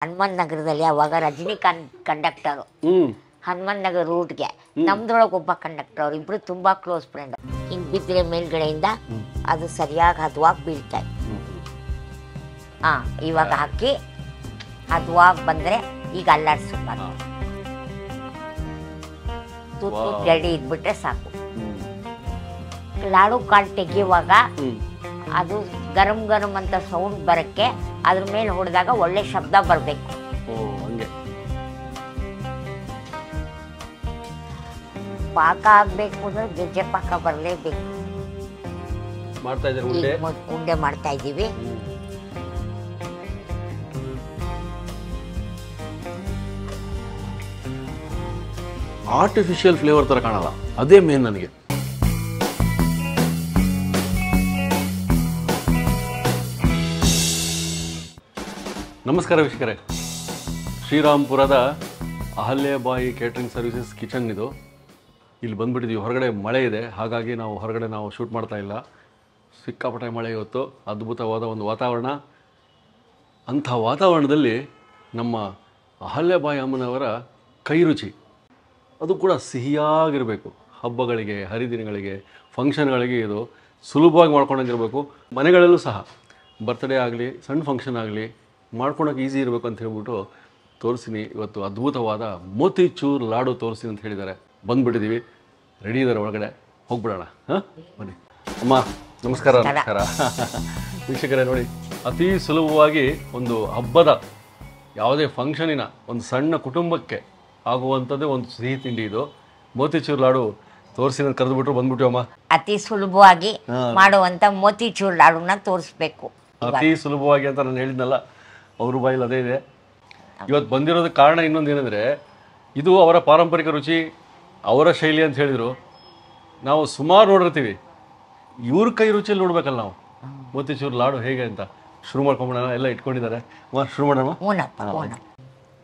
ಹನುಮಂತ ನಗರದಲ್ಲಿ ಅವಾಗ ರಜನಿಕಾಂತ್ ಕಂಡಕ್ಟರು ಹನುಮಂತ ನಗರ ರೂಟ್ಗೆ ನಮ್ದ್ರೊಳಗೆ ಒಬ್ಬ ಕಂಡಕ್ಟರ್ ಇಬ್ರು ತುಂಬಾ ಕ್ಲೋಸ್ ಫ್ರೆಂಡ್. ಹಿಂಗ್ ಬಿದ್ದರೆ ಮೇಲ್ಗಡೆಯಿಂದ ಅದು ಸರಿಯಾಗಿ ಹದವಾಗಿ ಬೀಳ್ತಾ ಇವಾಗ ಹಾಕಿ ಹದವಾಗಿ ಬಂದ್ರೆ ಈಗ ಅಲ್ಲಾಡ್ಸ್ಬಾರ್ದು. ತುತ್ತು ಜಡಿ ಇದ್ಬಿಟ್ರೆ ಸಾಕು. ಲಾಡು ಕಾಳು ತೆಗೆಯುವಾಗ ಅದು ಗರಂ ಗರಂ ಅಂತ ಸೌಂಡ್ ಬರಕ್ಕೆ ಅದ್ರ ಮೇಲೆ ಹೊಡೆದಾಗ ಒಳ್ಳೆ ಶಬ್ದ ಬರಬೇಕು. ಪಾಕ ಆಗ್ಬೇಕು ಅಂದ್ರೆ ಗೆಜ್ಜೆ ಪಾಕ ಬರಲೇಬೇಕು. ಉಂಡೆ ಮಾಡ್ತಾ ಇದ್ದೀವಿ. ಆರ್ಟಿಫಿಷಿಯಲ್ ಫ್ಲೇವರ್ ತರ ಕಾಣಲ್ಲ, ಅದೇ ಮೇನ್ ನನಗೆ. ನಮಸ್ಕಾರ ವೀಕ್ಷಕರೇ, ಶ್ರೀರಾಮ್ಪುರದ ಅಹಲ್ಯಾಬಾಯಿ ಕೇಟರಿಂಗ್ ಸರ್ವಿಸಸ್ ಕಿಚನ್ ಇದು. ಇಲ್ಲಿ ಬಂದುಬಿಟ್ಟಿದ್ದೀವಿ. ಹೊರಗಡೆ ಮಳೆ ಇದೆ, ಹಾಗಾಗಿ ನಾವು ಹೊರಗಡೆ ಶೂಟ್ ಮಾಡ್ತಾ ಇಲ್ಲ. ಸಿಕ್ಕಾಪಟ್ಟೆ ಮಳೆ ಇವತ್ತು, ಅದ್ಭುತವಾದ ಒಂದು ವಾತಾವರಣ. ಅಂಥ ವಾತಾವರಣದಲ್ಲಿ ನಮ್ಮ ಅಹಲ್ಯಾಬಾಯಿ ಅಮ್ಮನವರ ಕೈ ರುಚಿ, ಅದು ಕೂಡ ಸಿಹಿಯಾಗಿರಬೇಕು. ಹಬ್ಬಗಳಿಗೆ, ಹರಿದಿನಗಳಿಗೆ, ಫಂಕ್ಷನ್ಗಳಿಗೆ ಇದು ಸುಲಭವಾಗಿ ಮಾಡ್ಕೊಂಡಂಗಿರಬೇಕು. ಮನೆಗಳಲ್ಲೂ ಸಹ ಬರ್ತ್ಡೇ ಆಗಲಿ, ಸಣ್ಣ ಫಂಕ್ಷನ್ ಆಗಲಿ ಮಾಡ್ಕೊಳಕ್ಕೆ ಈಸಿ ಇರಬೇಕು ಅಂತ ಹೇಳ್ಬಿಟ್ಟು ತೋರಿಸ್ತೀನಿ. ಇವತ್ತು ಅದ್ಭುತವಾದ ಮೋತಿಚೂರ್ ಲಾಡು ತೋರಿಸ್ತೀನಿ ಅಂತ ಹೇಳಿದ್ದಾರೆ. ಬಂದುಬಿಟ್ಟಿದ್ದೀವಿ, ರೆಡಿ ಇದ್ದಾರೆ, ಒಳಗಡೆ ಹೋಗ್ಬಿಡೋಣ. ಬನ್ನಿ ಅಮ್ಮ. ನಮಸ್ಕಾರ. ನಮಸ್ಕಾರ ವೀಕ್ಷಕರೇ, ನೋಡಿ ಅತಿ ಸುಲಭವಾಗಿ ಒಂದು ಹಬ್ಬದ ಯಾವುದೇ ಫಂಕ್ಷನಿನ ಒಂದು ಸಣ್ಣ ಕುಟುಂಬಕ್ಕೆ ಆಗುವಂಥದ್ದೇ ಒಂದು ಸಿಹಿ ತಿಂಡಿ ಇದು. ಮೋತಿಚೂರ್ ಲಾಡು ತೋರಿಸಿ ಅಂತ ಕರೆದುಬಿಟ್ರು, ಬಂದ್ಬಿಟ್ಟು ಅಮ್ಮ. ಅತಿ ಸುಲಭವಾಗಿ ಮಾಡುವಂಥ ಮೋತಿಚೂರ್ ಲಾಡುನ ತೋರಿಸ್ಬೇಕು. ಅತಿ ಸುಲಭವಾಗಿ ಅಂತ ನಾನು ಹೇಳಿದ್ನಲ್ಲ, ಅವ್ರ ಬಾಯಲ್ಲಿ ಅದೇ ಇದೆ. ಇವತ್ತು ಬಂದಿರೋದಕ್ಕೆ ಕಾರಣ ಇನ್ನೊಂದು ಏನಂದರೆ, ಇದು ಅವರ ಪಾರಂಪರಿಕ ರುಚಿ, ಅವರ ಶೈಲಿ ಅಂತ ಹೇಳಿದರು. ನಾವು ಸುಮಾರು ನೋಡಿರ್ತೀವಿ, ಇವ್ರ ಕೈ ರುಚಿಯಲ್ಲಿ ನೋಡ್ಬೇಕಲ್ಲ ನಾವು ಮೋತಿಚೂರ್ ಲಾಡು ಹೇಗೆ ಅಂತ. ಶುರು ಮಾಡ್ಕೊಂಬಿಡೋಣ, ಎಲ್ಲ ಇಟ್ಕೊಂಡಿದ್ದಾರೆ. ಶುರು ಮಾಡೋಣ.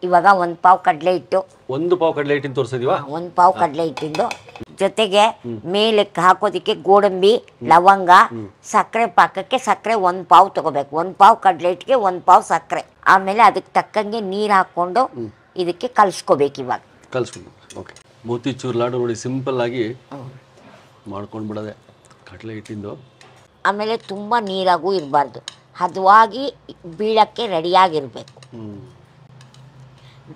ಇವಾಗ ಒಂದು ಪಾವ್ ಕಡಲೆ ಹಿಟ್ಟು, ಒಂದು ಪಾವ್ ಕಡಲೆ ಹಿಟ್ಟಿನ ತೋರಿಸಿದೀವಾ? ಒಂದು ಪಾವ್ ಕಡಲೆ ಹಿಟ್ಟಿಂದು ಜೊತೆಗೆ ಮೇಲಕ್ಕೆ ಹಾಕೋದಕ್ಕೆ ಗೋಡಂಬಿ, ಲವಂಗ, ಸಕ್ಕರೆ ಪಾಕಕ್ಕೆ ಸಕ್ಕರೆ ಒಂದು ಪಾವ್ ತಗೋಬೇಕು. ಒಂದು ಪಾವ್ ಕಡಲೆ ಹಿಟ್ಟಿಗೆ ಒಂದು ಪಾವ್ ಸಕ್ಕರೆ. ಆಮೇಲೆ ಅದಕ್ಕೆ ತಕ್ಕಂಗೆ ನೀರು ಹಾಕ್ಕೊಂಡು ಇದಕ್ಕೆ ಕಲಿಸ್ಕೋಬೇಕು. ಇವಾಗ ಕಲಿಸ್ಕೊಂಡು ಓಕೆ. ಮೋತಿಚೂರ್ ಲಾಡು ನೋಡಿ ಸಿಂಪಲ್ ಆಗಿ ಮಾಡ್ಕೊಂಡು ಬಿಡೋದೆ ಕಡಲೆ ಹಿಟ್ಟಿಂದು. ಆಮೇಲೆ ತುಂಬ ನೀರಾಗೂ ಇರಬಾರ್ದು, ಹದವಾಗಿ ಬೀಳಕ್ಕೆ ರೆಡಿಯಾಗಿರ್ಬೇಕು.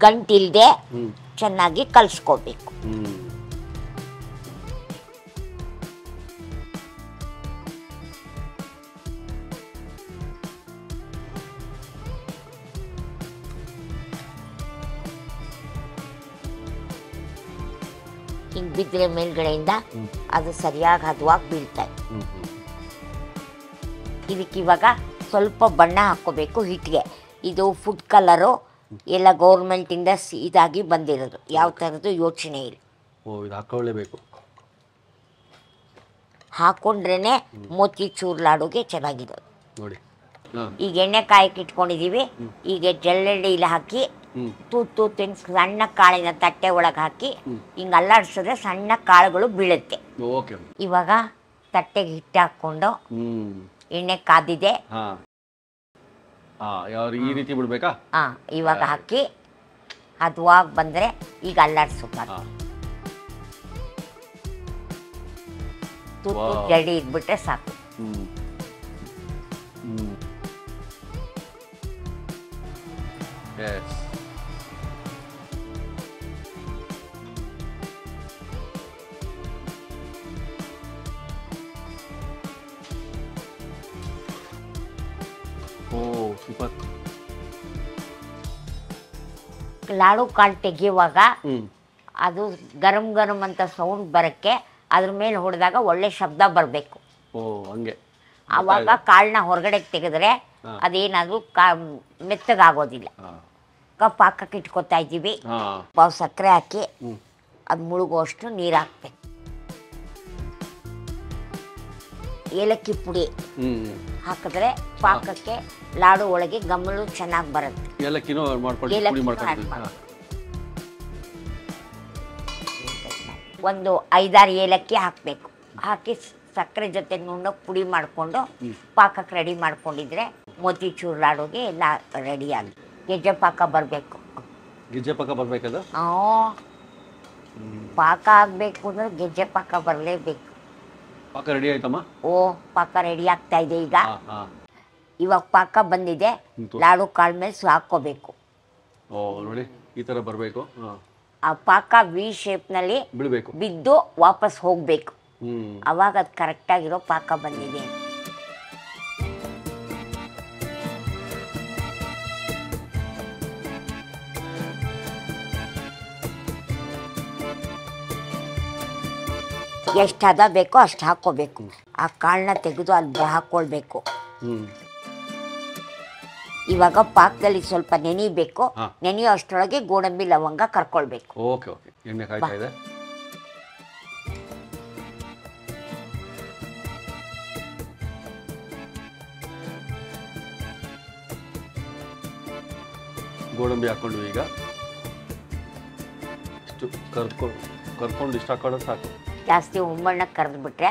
ಗಂಟಿಲ್ದೆ ಚೆನ್ನಾಗಿ ಕಲಿಸ್ಕೋಬೇಕು. ಹಿಂಗ್ ಬಿದ್ದರೆ ಮೇಲ್ಗಡೆಯಿಂದ ಅದು ಸರಿಯಾಗಿ ಹದವಾಗಿ ಬೀಳ್ತಾರೆ. ಇದಕ್ಕಿವಾಗ ಸ್ವಲ್ಪ ಬಣ್ಣ ಹಾಕ್ಕೋಬೇಕು ಹಿಟ್ಟಿಗೆ. ಇದು ಫುಡ್ ಕಲರು ಎಲ್ಲ ಗೌರ್ಮೆಂಟಿಂದ ಇದಾಗಿ ಬಂದಿರೋದು, ಯಾವ ಥರದ್ದು ಯೋಚನೆ ಇಲ್ಲ. ಇದು ಹಾಕೊಳ್ಳೇಬೇಕು, ಹಾಕೊಂಡ್ರೇನೆ ಮೋತಿಚೂರ್ ಲಾಡುಗೆ ಚೆನ್ನಾಗಿರೋದು. ನೋಡಿ ಈಗ ಎಣ್ಣೆ ಕಾಯಕ್ಕೆ ಇಟ್ಕೊಂಡಿದ್ದೀವಿ. ಈಗ ಜಲ್ಲೆಳ್ಳಿ ಹಾಕಿ ತೂತು ಸಣ್ಣ ಕಾಳಿನ ತಟ್ಟೆ ಒಳಗೆ ಹಾಕಿ ಹಿಂಗೆ ಅಲ್ಲಾಡಿಸಿದ್ರೆ ಸಣ್ಣ ಕಾಳುಗಳು ಬೀಳುತ್ತೆ. ಇವಾಗ ತಟ್ಟೆಗೆ ಹಿಟ್ಟು ಹಾಕ್ಕೊಂಡು ಎಣ್ಣೆ ಕಾದಿದೆ, ಈ ರೀತಿ ಬಿಡ್ಬೇಕಾ? ಇವಾಗ ಹಾಕಿ ಹದವಾಗಿ ಬಂದರೆ ಈಗ ಅಲ್ಲಾಡಿಸ್ಬಾರ್ದು. ತುತ್ತು ಜಡಿ ಇದ್ಬಿಟ್ರೆ ಸಾಕು. ಲಾಡು ಕಾಳು ತೆಗೆಯುವಾಗ ಅದು ಗರಂ ಗರಂ ಅಂತ ಸೌಂಡ್ ಬರಕ್ಕೆ ಅದ್ರ ಮೇಲೆ ಹೊಡೆದಾಗ ಒಳ್ಳೆ ಶಬ್ದ ಬರಬೇಕು. ಆವಾಗ ಕಾಳನ್ನ ಹೊರಗಡೆ ತೆಗೆದ್ರೆ ಅದೇನಾದ್ರೂ ಮೆತ್ತಗಾಗೋದಿಲ್ಲ. ಪಾಕಕ್ಕೆ ಇಟ್ಕೊತಾ ಇದ್ದೀವಿ. ಪಾವು ಸಕ್ಕರೆ ಹಾಕಿ ಅದು ಮುಳುಗುವಷ್ಟು ನೀರು ಹಾಕ್ಬೇಕು. ಏಲಕ್ಕಿ ಪುಡಿ ಹಾಕಿದ್ರೆ ಪಾಕಕ್ಕೆ ಲಾಡು ಒಳಗೆ ಗಮಲು ಚೆನ್ನಾಗಿ ಬರುತ್ತೆ. ಒಂದು 5-6 ಏಲಕ್ಕಿ ಹಾಕಬೇಕು. ಹಾಕಿ ಸಕ್ಕರೆ ಜೊತೆ ನುಣ್ಣಗೆ ಪುಡಿ ಮಾಡಿಕೊಂಡು ಪಾಕಕ್ಕೆ ರೆಡಿ ಮಾಡ್ಕೊಂಡಿದ್ರೆ ಮೋತಿಚೂರ್ ಲಾಡುಗೆ ಎಲ್ಲ ರೆಡಿ ಆಗಿ ಗೆಜ್ಜೆ ಪಾಕ ಬರಬೇಕು. ಗೆಜ್ಜೆ ಪಾಕ ಬರಬೇಕದು? ಪಾಕ ಆಗಬೇಕು ಅಂದ್ರೆ ಗೆಜ್ಜೆ ಪಾಕ ಬರಲೇಬೇಕು. ಪಾಕ ರೆಡಿ ಆಯ್ತಮ್ಮ? ಓ, ಪಾಕ ರೆಡಿ ಆಗ್ತಾ ಇದೆ ಈಗ. ಇವಾಗ ಪಾಕ ಬಂದಿದೆ. ಲಾಡು ಕಾಳ ಮೇಲೆ ಹಾಕ್ಕೋಬೇಕು. ಓ ನೋಡಿ, ಈ ಥರ ಬರಬೇಕು. ಆ ಪಾಕ ವಿ ಶೇಪ್ನಲ್ಲಿ ಬಿಡಬೇಕು, ಬಿದ್ದು ವಾಪಸ್ ಹೋಗಬೇಕು. ಅವಾಗ ಅದು ಕರೆಕ್ಟಾಗಿರೋ ಪಾಕ ಬಂದಿದೆ. ಎಷ್ಟು ಹದ ಬೇಕೋ ಅಷ್ಟು ಹಾಕ್ಕೋಬೇಕು. ಆ ಕಾಳನ್ನ ತೆಗೆದು ಅಲ್ಲಿ ಹಾಕ್ಕೊಳ್ಬೇಕು. ಇವಾಗ ಪಾಕದಲ್ಲಿ ಸ್ವಲ್ಪ ನೆನಿಬೇಕು. ನೆನೆಯೋ ಅಷ್ಟರೊಳಗೆ ಗೋಡಂಬಿ ಲವಂಗ ಕರ್ಕೊಳ್ಬೇಕು. ಓಕೆ ಓಕೆ, ಎಣ್ಣೆ ಕಾಯ್ತಾ ಇದೆ. ಗೋಡಂಬಿ ಹಾಕ್ಕೊಂಡು ಈಗ ಇಷ್ಟು ಕರ್ಕೊಂಡು ಇಷ್ಟು ಹಾಕೊಳ್ಳೋದು ಸಾಕು. ಜಾಸ್ತಿ ಉಮ್ಮಣ್ಣ ಕರೆದ್ಬಿಟ್ರೆ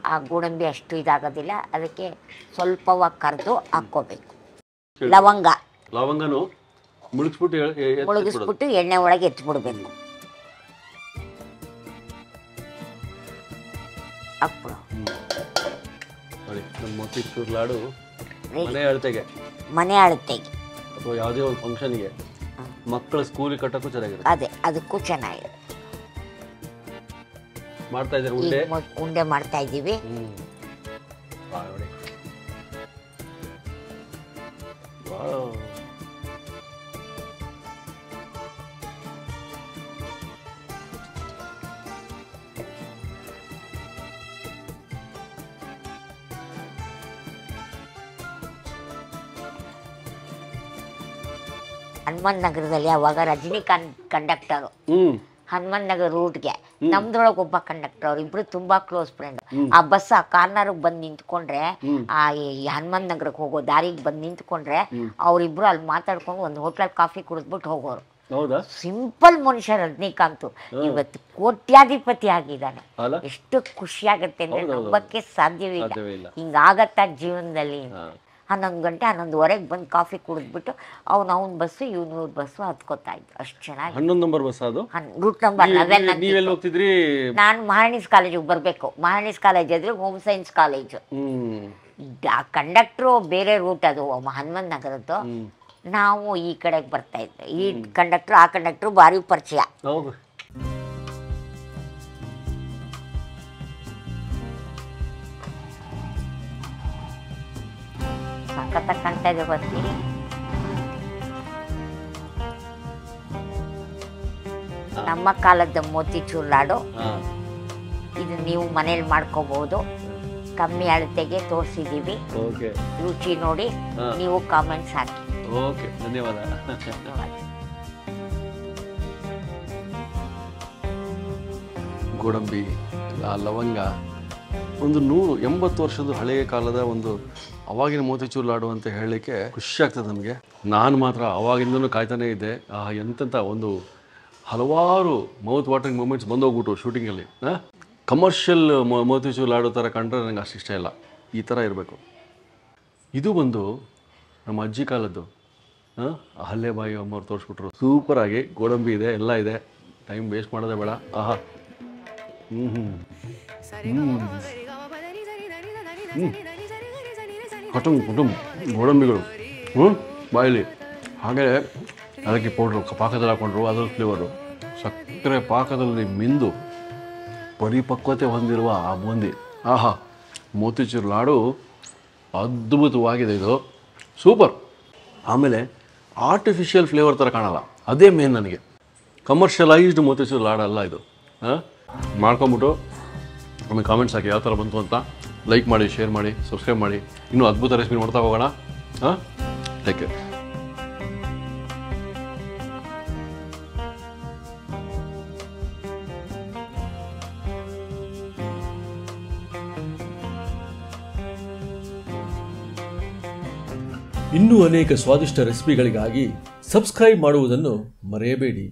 ಆ ಗೋಡಂಬಿ ಅಷ್ಟು ಇದಾಗೋದಿಲ್ಲ. ಅದಕ್ಕೆ ಸ್ವಲ್ಪವಾಗಿ ಕರೆದು ಹಾಕ್ಕೋಬೇಕು. ಲವಂಗನು ಮುಳುಗಿಸ್ಬಿಟ್ಟು ಎಣ್ಣೆ ಒಳಗೆ ಎತ್ಬಿಡ್ಬೇಕು. ಹಾಕ್ಬಿಡು. ನೋಡಿ, ನಮ್ಮ ಮೋತಿಚೂರ್ ಲಾಡು ಮನೆ ಅಳತೆಗೆ ಅಥವಾ ಯಾವುದೇ ಒಂದು ಫಂಕ್ಷನ್ಗೆ ಮಕ್ಕಳ ಸ್ಕೂಲಿಗೆ ಕಟ್ಟಕ್ಕೂ ಚೆನ್ನಾಗಿರುತ್ತೆ. ಅದೇ, ಅದಕ್ಕೂ ಚೆನ್ನಾಗಿದೆ. ಮಾಡ್ತಾ ಇದ್ದಾರೆ ಉಂಡೆ ಮಾಡ್ತಾ ಇದ್ದೀವಿ. ನೋಡಿ, ಹನುಮಂತ ನಗರದಲ್ಲಿ ಅವಾಗ ರಜನಿಕಾಂತ್ ಕಂಡಕ್ಟರು. ಹನುಮಂತ ನಗರ ರೂಟ್ಗೆ ನಮ್ದ್ರೊಳಗೆ ಒಬ್ಬ ಕಂಡಕ್ಟರ್, ಅವ್ರು ಇಬ್ರು ತುಂಬಾ ಕ್ಲೋಸ್ ಫ್ರೆಂಡ್. ಆ ಬಸ್ ಆ ಕಾರ್ನರ್ಗೆ ಬಂದು ನಿಂತ್ಕೊಂಡ್ರೆ, ಆ ಹನುಮಂತ ನಗರಕ್ಕೆ ಹೋಗೋ ದಾರಿಗೆ ಬಂದು ನಿಂತ್ಕೊಂಡ್ರೆ ಅವ್ರಿಬ್ರು ಅಲ್ಲಿ ಮಾತಾಡ್ಕೊಂಡು ಒಂದು ಹೋಟ್ಲಲ್ಲಿ ಕಾಫಿ ಕುಡಿದ್ಬಿಟ್ಟು ಹೋಗೋರು. ಸಿಂಪಲ್ ಮನುಷ್ಯ ರಜನಿಕಾಂತ್ ಇವತ್ತು ಕೋಟ್ಯಾಧಿಪತಿ ಆಗಿದ್ದಾನೆ. ಎಷ್ಟು ಖುಷಿ ಆಗುತ್ತೆ ಅಂದ್ರೆ ನಂಬಕ್ಕೆ ಸಾಧ್ಯವಿಲ್ಲ. ಹಿಂಗಾಗತ್ತ ಜೀವನದಲ್ಲಿ. 11 ಗಂಟೆ 11:15 ಬಂದು ಕಾಫಿ ಕುಡಿದ್ಬಿಟ್ಟು ಅವನ ಬಸ್ಸು ಇವ್ರ ಬಸ್ಸು ಹತ್ಕೋತಾ ಇದ್ರು. ಅಷ್ಟು ಚೆನ್ನಾಗಿ. 11 ನಂಬರ್ ಬಸ್ ಅದು, ರೂಟ್ ನಂಬರ್ 11. ನೀವೆಲ್ಲ ಹೋಗ್ತಿದ್ರಿ? ನಾನು ಮಹಾರಾಣೀಸ್ ಕಾಲೇಜಿಗೆ ಬರಬೇಕು. ಮಹಾರಾಣೀಸ್ ಕಾಲೇಜ್ ಅಂದ್ರೆ ಹೋಮ್ ಸೈನ್ಸ್ ಕಾಲೇಜು. ಆ ಕಂಡಕ್ಟ್ರು ಬೇರೆ ರೂಟ್, ಅದು ಹನುಮಂತ ನಗರದ್ದು. ನಾವು ಈ ಕಡೆಗೆ ಬರ್ತಾ ಇದ್ವಿ. ಈ ಕಂಡಕ್ಟ್ರು ಆ ಕಂಡಕ್ಟ್ರು ಭಾರಿ ಪರಿಚಯ. ಸಖತ್ತಾಗಿ ಕಾಣ್ತಾ ಇದೆ ಬರ್ತೀನಿ. ನಮ್ಮ ಕಾಲದ ಮೋತಿಚೂರ್ ಲಾಡು ಇದು ನೀವು ಮನೇಲಿ ಮಾಡ್ಕೋಬಹುದು. ಕಮ್ಮಿ ಅಳತೆಗೆ ತೋರಿಸಿದೀವಿ. ರುಚಿ ನೋಡಿ ನೀವು ಕಾಮೆಂಟ್ಸ್ ಹಾಕಿ. ಓಕೆ, ಧನ್ಯವಾದ. ಗೋಡಂಬಿ, ಲವಂಗ, ಒಂದು 180 ವರ್ಷದ ಹಳೆಯ ಕಾಲದ ಒಂದು ಅವಾಗಿನ ಮೋತಿಚೂರ್ ಲಾಡು ಅಂತ ಹೇಳಲಿಕ್ಕೆ ಖುಷಿ ಆಗ್ತದೆ ನಮಗೆ. ನಾನು ಮಾತ್ರ ಅವಾಗಿಂದನೂ ಕಾಯ್ತಾನೇ ಇದ್ದೆ. ಎಂತೆಂಥ ಒಂದು ಹಲವಾರು ಮೌತ್ ವಾಟರಿಂಗ್ ಮೂಮೆಂಟ್ಸ್ ಬಂದೋಗ್ಬಿಟ್ಟು ಶೂಟಿಂಗಲ್ಲಿ. ಕಮರ್ಷಿಯಲ್ ಮೋತಿಚೂರ್ ಲಾಡು ಥರ ಕಂಡ್ರೆ ನನಗೆ ಅಷ್ಟು ಇಷ್ಟ ಇಲ್ಲ. ಈ ಥರ ಇರಬೇಕು. ಇದು ಬಂದು ನಮ್ಮ ಅಜ್ಜಿ ಕಾಲದ್ದು. ಅಹಲ್ಯಬಾಯಿ ಅಮ್ಮವ್ರು ತೋರಿಸ್ಬಿಟ್ರು. ಸೂಪರಾಗಿ ಗೋಡಂಬಿ ಇದೆ, ಎಲ್ಲ ಇದೆ. ಟೈಮ್ ವೇಸ್ಟ್ ಮಾಡೋದೇ ಬೇಡ. ಆಹಾ, ಕುಟುಂಬ ಗೋಡಂಬಿಗಳು ಬಾಯಿಲಿ. ಹಾಗೆ ಅದಕ್ಕೆ ಪೌಡ್ರು ಪಾಕದಲ್ಲಿ ಹಾಕೊಂಡ್ರು, ಅದ್ರ ಫ್ಲೇವರು. ಸಕ್ಕರೆ ಪಾಕದಲ್ಲಿ ಮಿಂದು ಪರಿಪಕ್ವತೆ ಹೊಂದಿರುವ ಆ ಬೂಂದಿ. ಆಹಾ, ಮೋತಿಚೂರ್ ಲಾಡು ಅದ್ಭುತವಾಗಿದೆ. ಇದು ಸೂಪರ್. ಆಮೇಲೆ ಆರ್ಟಿಫಿಷಿಯಲ್ ಫ್ಲೇವರ್ ಥರ ಕಾಣಲ್ಲ, ಅದೇ ಮೇನ್ ನನಗೆ. ಕಮರ್ಷಿಯಲೈಸ್ಡ್ ಮೋತಿಚೂರ್ ಲಾಡು ಅಲ್ಲ ಇದು. ಮಾಡ್ಕೊಂಬಿಟ್ಟು ಆಮೇಲೆ ಕಾಮೆಂಟ್ಸ್ ಹಾಕಿ ಯಾವ ಥರ ಬಂತು ಅಂತ. ಲೈಕ್ ಮಾಡಿ, ಶೇರ್ ಮಾಡಿ, ಸಬ್ಸ್ಕ್ರೈಬ್ ಮಾಡಿ. ಇನ್ನೂ ಅದ್ಭುತ ರೆಸಿಪಿ ನೋಡ್ತಾ ಹೋಗೋಣ. Take care. ಇನ್ನೂ ಅನೇಕ ಸ್ವಾದಿಷ್ಟ ರೆಸಿಪಿಗಳಿಗಾಗಿ ಸಬ್ಸ್ಕ್ರೈಬ್ ಮಾಡುವುದನ್ನು ಮರೆಯಬೇಡಿ.